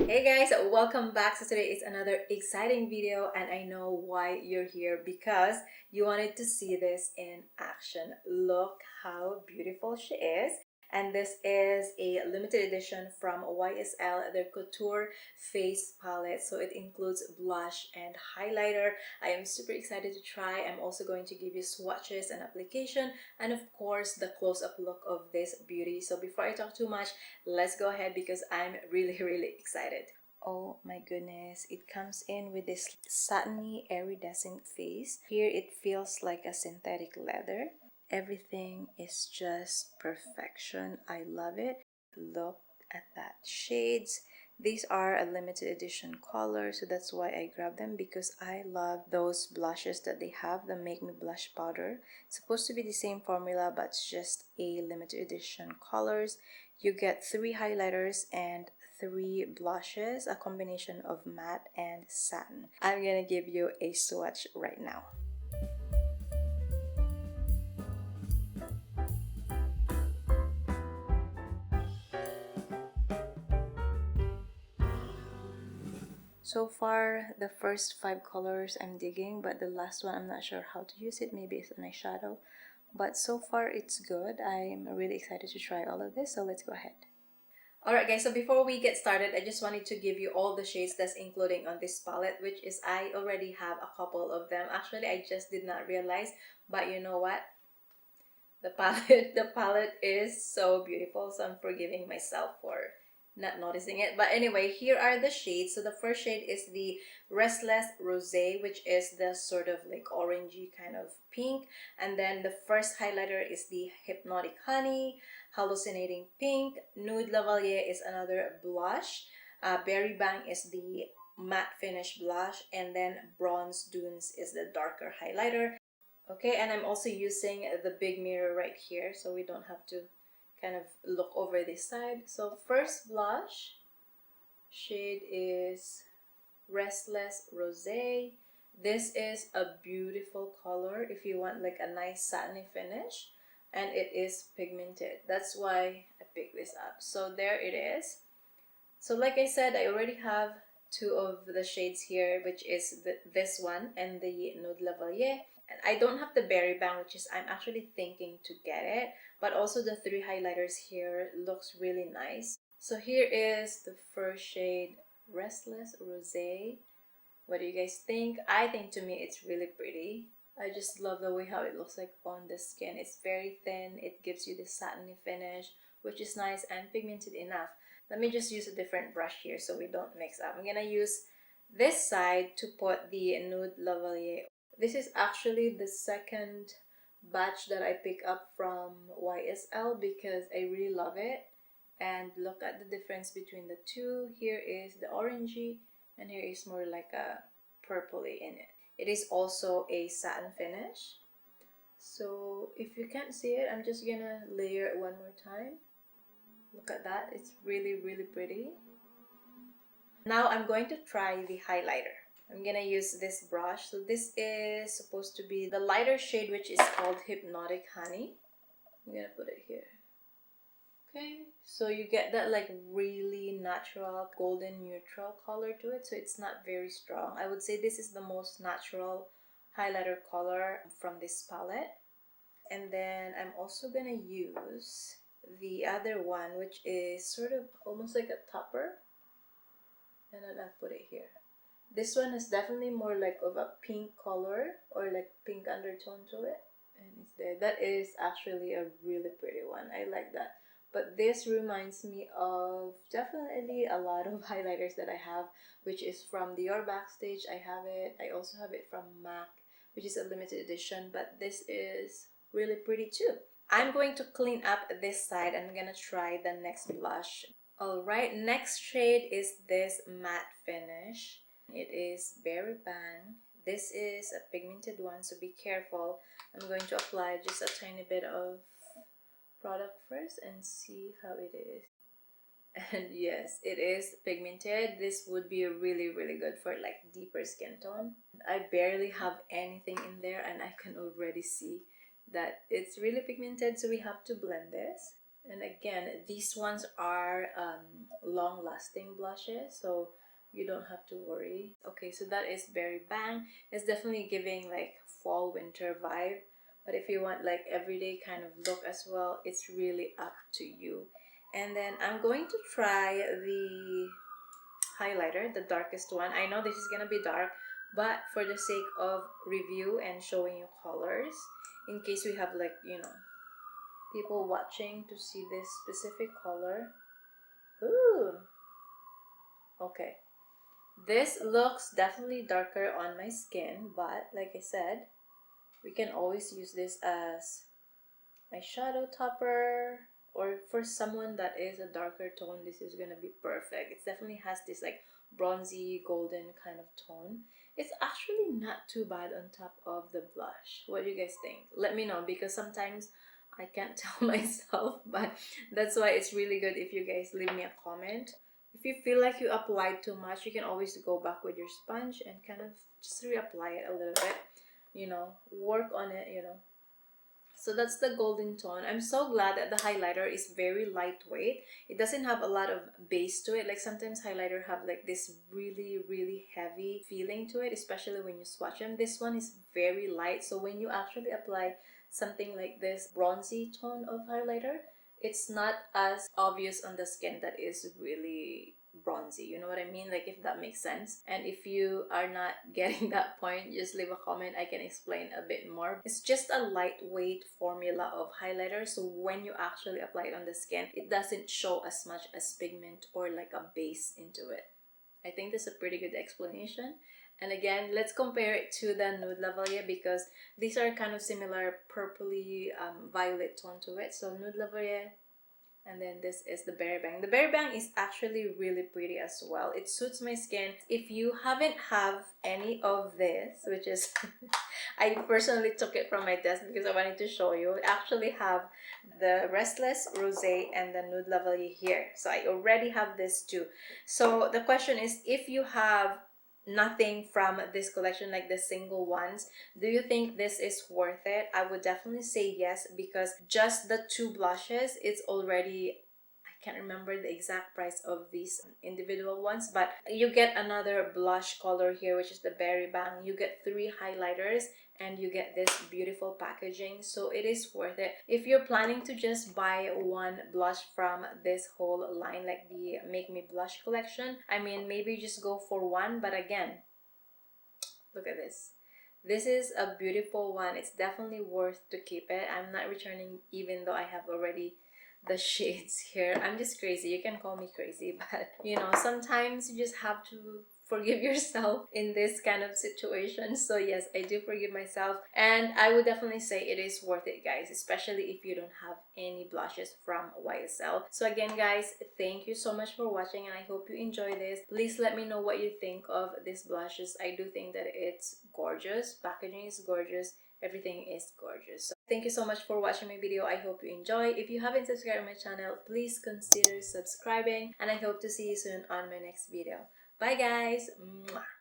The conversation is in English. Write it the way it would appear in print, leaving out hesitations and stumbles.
Hey guys, welcome back. So today is another exciting video and I know why you're here because you wanted to see this in action. Look how beautiful she is. And this is a limited edition from YSL, their Couture face palette. So it includes blush and highlighter. I am super excited to try. I'm also going to give you swatches and application and of course the close-up look of this beauty. So before I talk too much, let's go ahead because I'm really excited. Oh my goodness, it comes in with this satiny iridescent face. Here it feels like a synthetic leather. Everything is just perfection. I love it. Look at that shades. These are a limited edition color, so that's why I grabbed them, because I love those blushes that they have, the Make Me Blush powder. It's supposed to be the same formula, but it's just a limited edition colors. You get 3 highlighters and 3 blushes, a combination of matte and satin. I'm gonna give you a swatch right now. So far, the first 5 colors I'm digging, but the last one I'm not sure how to use it. Maybe it's an eyeshadow. But so far, it's good. I'm really excited to try all of this, so let's go ahead. Alright guys, so before we get started, I just wanted to give you all the shades that's including on this palette, which is I already have a couple of them. Actually, I just did not realize, but you know what? The palette is so beautiful, so I'm forgiving myself for not noticing it. But anyway, here are the shades. So the first shade is the Restless Rosé, which is the sort of like orangey kind of pink. And then the first highlighter is the Hypnotic Honey, Hallucinating Pink. Nude Lavalier is another blush. Berry Bang is the matte finish blush, and then Bronze Dunes is the darker highlighter. Okay, and I'm also using the big mirror right here so we don't have to kind of look over this side. So first blush shade is Restless Rosé. This is a beautiful color if you want like a nice satiny finish, and it is pigmented. That's why I picked this up. So there it is. So like I said, I already have 2 of the shades here, which is this one and the Nude Lavalier. And I don't have the Berry Bang, which is I'm actually thinking to get it. But also the 3 highlighters here looks really nice. So here is the first shade, Restless Rosé. What do you guys think? I think to me it's really pretty. I just love the way how it looks like on the skin. It's very thin. It gives you this satiny finish, which is nice and pigmented enough. Let me just use a different brush here so we don't mix up. I'm gonna use this side to put the Nude Lavalier. This is actually the second batch that I pick up from YSL because I really love it. And look at the difference between the two. Here is the orangey and here is more like a purpley in it. It is also a satin finish. So if you can't see it, I'm just gonna layer it one more time. Look at that, it's really pretty. Now I'm going to try the highlighter. I'm gonna use this brush. So this is supposed to be the lighter shade, which is called Hypnotic Honey. I'm gonna put it here. Okay, so you get that like really natural golden neutral color to it, so it's not very strong. I would say this is the most natural highlighter color from this palette. And then I'm also gonna use the other one, which is sort of almost like a topper, and then I put it here. This one is definitely more like of a pink color or like pink undertone to it, and it's there. That is actually a really pretty one. I like that. But this reminds me of definitely a lot of highlighters that I have, which is from Dior Backstage. I have it. I also have it from MAC, which is a limited edition, but this is really pretty too. I'm going to clean up this side and I'm gonna try the next blush. Alright, next shade is this matte finish. It is Berry Bang. This is a pigmented one, so be careful. I'm going to apply just a tiny bit of product first and see how it is. And yes, it is pigmented. This would be really good for like deeper skin tone. I barely have anything in there and I can already see that it's really pigmented, so we have to blend this. And again, these ones are long-lasting blushes, so you don't have to worry. Okay, so that is Berry Bang. It's definitely giving like fall winter vibe, but if you want like everyday kind of look as well, it's really up to you. And then I'm going to try the highlighter, the darkest one. I know this is gonna be dark, but for the sake of review and showing you colors, in case we have like, you know, people watching to see this specific color. Ooh, okay. This looks definitely darker on my skin, but like I said, we can always use this as my shadow topper, or for someone that is a darker tone, this is gonna be perfect. It definitely has this like bronzy golden kind of tone. It's actually not too bad on top of the blush. What do you guys think? Let me know, because sometimes I can't tell myself, but that's why it's really good if you guys leave me a comment. If you feel like you applied too much, you can always go back with your sponge and kind of just reapply it a little bit, you know, work on it, you know. So that's the golden tone. I'm so glad that the highlighter is very lightweight. It doesn't have a lot of base to it. Like sometimes highlighter have like this really heavy feeling to it, especially when you swatch them. This one is very light, so when you actually apply something like this bronzy tone of highlighter, it's not as obvious on the skin that is really bronzy, you know what I mean? Like, if that makes sense. And if you are not getting that point, just leave a comment. I can explain a bit more. It's just a lightweight formula of highlighter, so when you actually apply it on the skin, it doesn't show as much as pigment or like a base into it. I think that's a pretty good explanation. And again, let's compare it to the Nude Lavalier, because these are kind of similar purpley violet tone to it. So Nude Lavalier, and then this is the Berry Bang. The Berry Bang is actually really pretty as well. It suits my skin. If you haven't have any of this, which is I personally took it from my desk because I wanted to show you. I actually have the Restless Rosé and the Nude Lavalier here. So I already have this too. So the question is, if you have nothing from this collection, like the single ones, do you think this is worth it? I would definitely say yes, because just the two blushes, it's already, I can't remember the exact price of these individual ones, but you get another blush color here, which is the Berry Bang. You get 3 highlighters and you get this beautiful packaging, so it is worth it. If you're planning to just buy one blush from this whole line, like the Make Me Blush collection, I mean, maybe just go for one. But again, look at this. This is a beautiful one. It's definitely worth to keep it. I'm not returning, even though I have already the shades here. I'm just crazy. You can call me crazy, but you know, sometimes you just have to forgive yourself in this kind of situation. So yes, I do forgive myself, and I would definitely say it is worth it, guys, especially if you don't have any blushes from YSL. So again, guys, thank you so much for watching, and I hope you enjoy this. Please let me know what you think of these blushes. I do think that it's gorgeous. Packaging is gorgeous. Everything is gorgeous. So thank you so much for watching my video. I hope you enjoy. If you haven't subscribed to my channel, please consider subscribing, and I hope to see you soon on my next video. Bye guys. Mwah.